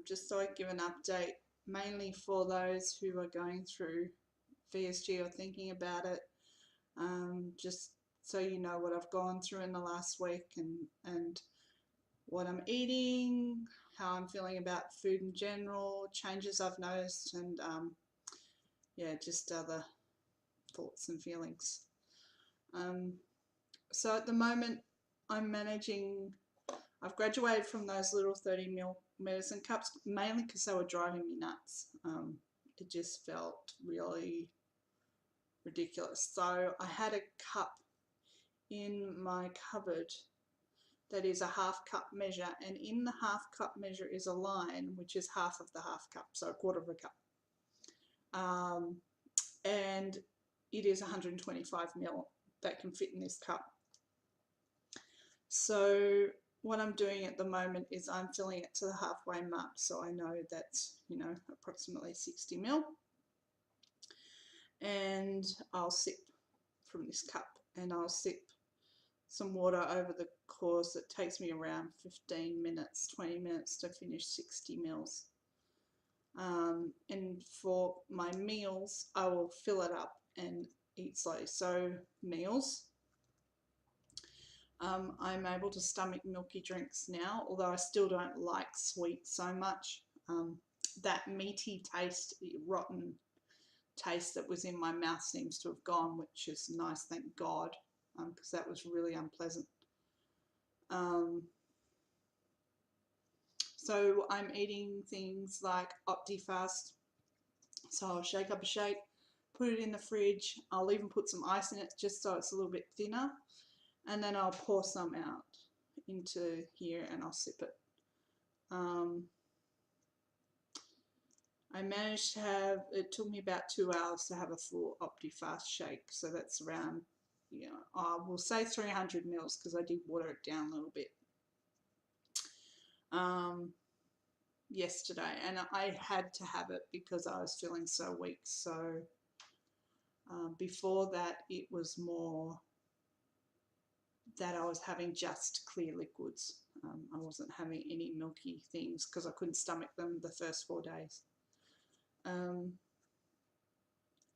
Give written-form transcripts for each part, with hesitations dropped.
just so I give an update, mainly for those who are going through VSG or thinking about it, just so you know what I've gone through in the last week and what I'm eating, how I'm feeling about food in general, changes I've noticed, and yeah, just other thoughts and feelings. So at the moment I'm managing, I've graduated from those little 30ml medicine cups, mainly because they were driving me nuts. It just felt really ridiculous. So I had a cup in my cupboard that is a half cup measure, and in the half cup measure is a line which is half of the half cup, so a quarter of a cup. And it is 125ml that can fit in this cup. So what I'm doing at the moment is I'm filling it to the halfway mark, so I know that's, you know, approximately 60ml. And I'll sip from this cup, and I'll sip some water over the course. It takes me around 15 minutes, 20 minutes to finish 60 mils. And for my meals, I will fill it up and eat slowly. So meals, I'm able to stomach milky drinks now, although I still don't like sweet so much. That meaty taste, rotten taste that was in my mouth seems to have gone, which is nice, thank God, because that was really unpleasant. So I'm eating things like OptiFast. So I'll shake up a shake, put it in the fridge. I'll even put some ice in it just so it's a little bit thinner, and then I'll pour some out into here and I'll sip it. I managed to have, it took me about 2 hours to have a full OptiFast shake, so that's around, you know, I will say 300 mils because I did water it down a little bit yesterday, and I had to have it because I was feeling so weak. So before that, it was more that I was having just clear liquids. I wasn't having any milky things because I couldn't stomach them the first 4 days. And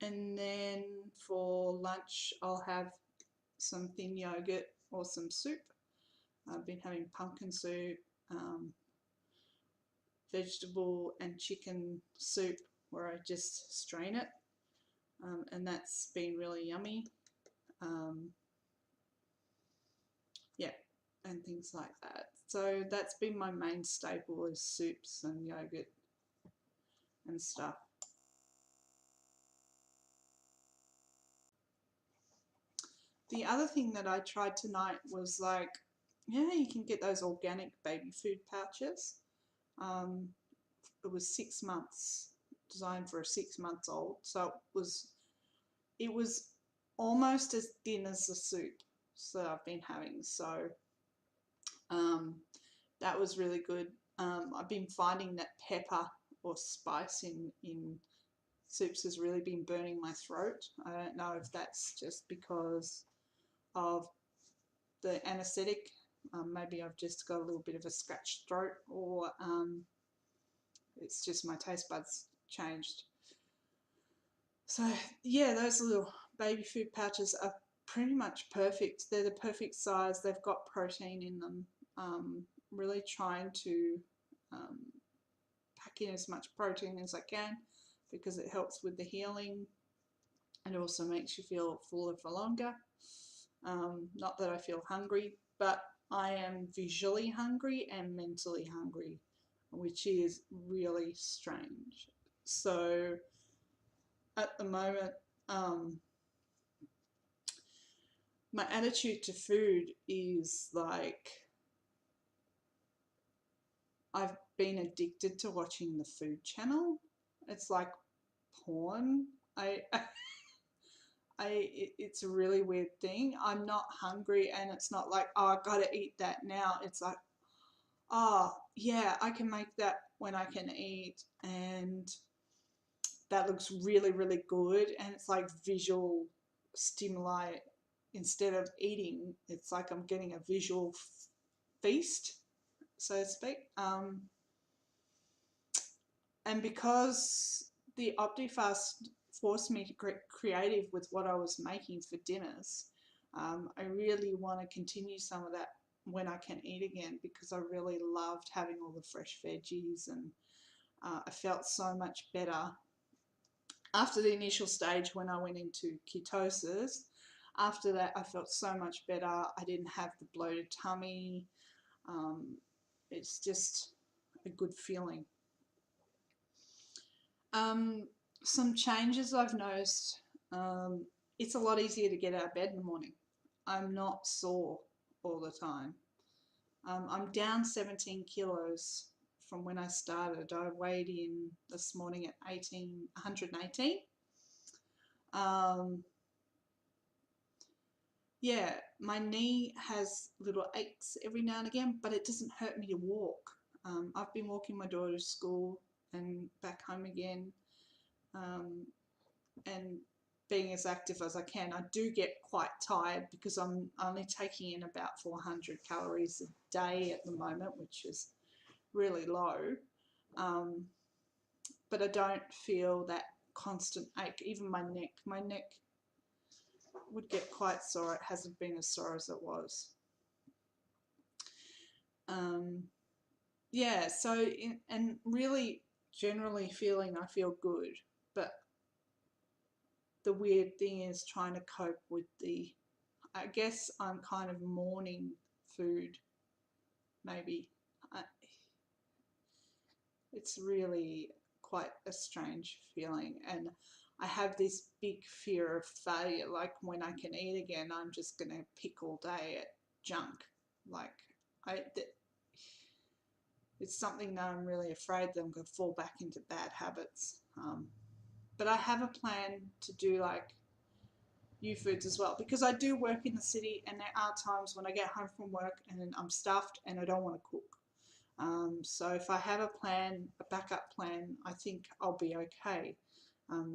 then for lunch I'll have some thin yogurt or some soup. I've been having pumpkin soup, vegetable and chicken soup where I just strain it, and that's been really yummy. Yeah, and things like that. So that's been my main staple, is soups and yogurt and stuff. The other thing that I tried tonight was, like, yeah, you can get those organic baby food pouches. It was 6 months, designed for a 6-month-old, so it was almost as thin as the soup that I've been having. So that was really good. I've been finding that pepper or spice in soups has really been burning my throat. I don't know if that's just because of the anesthetic. Maybe I've just got a little bit of a scratched throat, or it's just my taste buds changed. So yeah, those little baby food pouches are pretty much perfect. They're the perfect size. They've got protein in them. Really trying to pack in as much protein as I can, because it helps with the healing and also makes you feel fuller for longer. Not that I feel hungry, but I am visually hungry and mentally hungry, which is really strange. So at the moment, my attitude to food is like, I've been addicted to watching the Food Channel. It's like porn. It's a really weird thing. I'm not hungry, and it's not like, oh, I gotta eat that now. It's like, oh yeah, I can make that when I can eat, and that looks really, really good. And it's like visual stimuli. Instead of eating, it's like I'm getting a visual feast, so to speak. And because the OptiFast forced me to get creative with what I was making for dinners, I really want to continue some of that when I can eat again, because I really loved having all the fresh veggies, and I felt so much better after the initial stage when I went into ketosis. After that, I felt so much better. I didn't have the bloated tummy. It's just a good feeling. Some changes I've noticed. It's a lot easier to get out of bed in the morning. I'm not sore all the time. I'm down 17 kilos from when I started. I weighed in this morning at 118. Yeah, my knee has little aches every now and again, but it doesn't hurt me to walk. I've been walking my daughter to school and back home again, and being as active as I can. I do get quite tired because I'm only taking in about 400 calories a day at the moment, which is really low. But I don't feel that constant ache. Even my neck would get quite sore. It hasn't been as sore as it was. Yeah, so and really generally I feel good, but the weird thing is trying to cope with I guess I'm kind of mourning food, maybe. It's really quite a strange feeling, and I have this big fear of failure. Like when I can eat again, I'm just going to pick all day at junk. Like it's something that I'm really afraid that I'm going to fall back into bad habits. But I have a plan to do like new foods as well, because I do work in the city, and there are times when I get home from work and I'm stuffed and I don't want to cook. So if I have a backup plan, I think I'll be okay.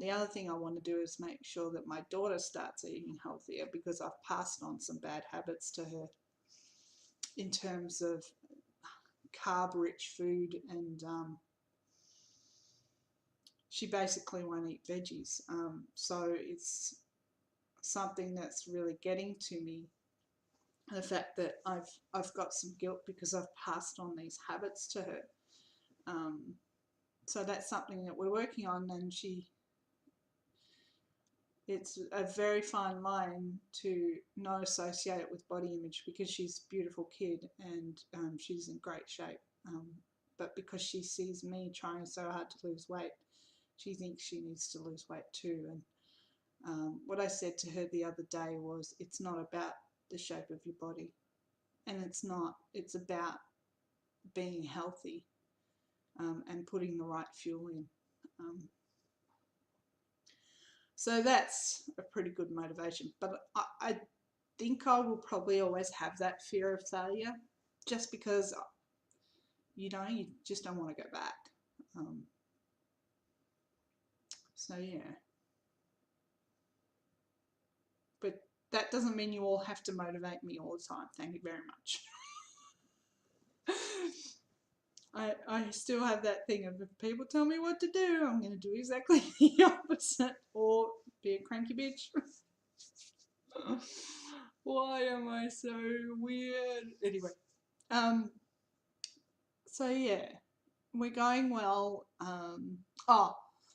The other thing I want to do is make sure that my daughter starts eating healthier, because I've passed on some bad habits to her in terms of carb-rich food, and she basically won't eat veggies. So it's something that's really getting to me. The fact that I've got some guilt because I've passed on these habits to her. So that's something that we're working on, and it's a very fine line to not associate it with body image, because she's a beautiful kid, and she's in great shape. But because she sees me trying so hard to lose weight, she thinks she needs to lose weight too. And what I said to her the other day was, it's not about the shape of your body, and it's about being healthy, and putting the right fuel in. So that's a pretty good motivation. But I think I will probably always have that fear of failure, just because, you just don't want to go back. So yeah. But that doesn't mean you all have to motivate me all the time. Thank you very much. I still have that thing of, if people tell me what to do, I'm going to do exactly the opposite, or be a cranky bitch. Why am I so weird? Anyway, so yeah, we're going well.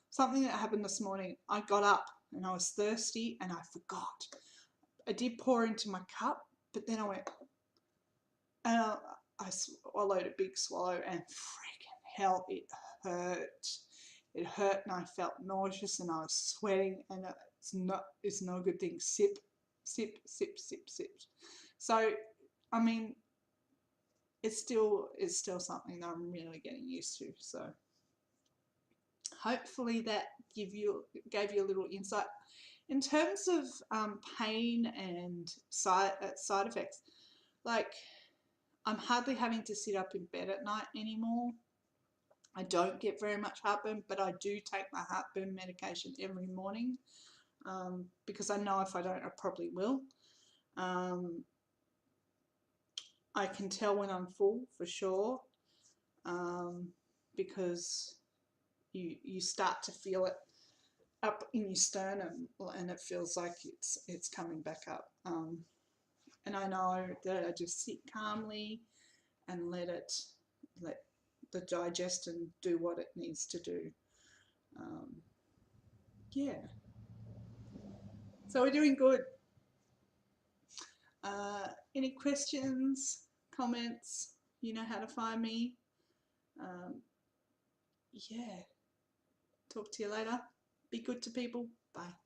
Something that happened this morning, I got up and I was thirsty and I forgot. I did pour into my cup, but then I went, and I swallowed a big swallow, and freaking hell, it hurt. It hurt, and I felt nauseous, and I was sweating, and it's no good thing. Sip, sip, sip, sip, sip. So, I mean, it's still something that I'm really getting used to. So, hopefully that gave you a little insight in terms of pain and side effects. Like, I'm hardly having to sit up in bed at night anymore. I don't get very much heartburn, but I do take my heartburn medication every morning, because I know if I don't, I probably will. I can tell when I'm full for sure, because you start to feel it up in your sternum, and it feels like it's coming back up. And I know that I just sit calmly and let the digestion do what it needs to do. Yeah. So we're doing good. Any questions, comments? You know how to find me. Yeah. Talk to you later. Be good to people. Bye.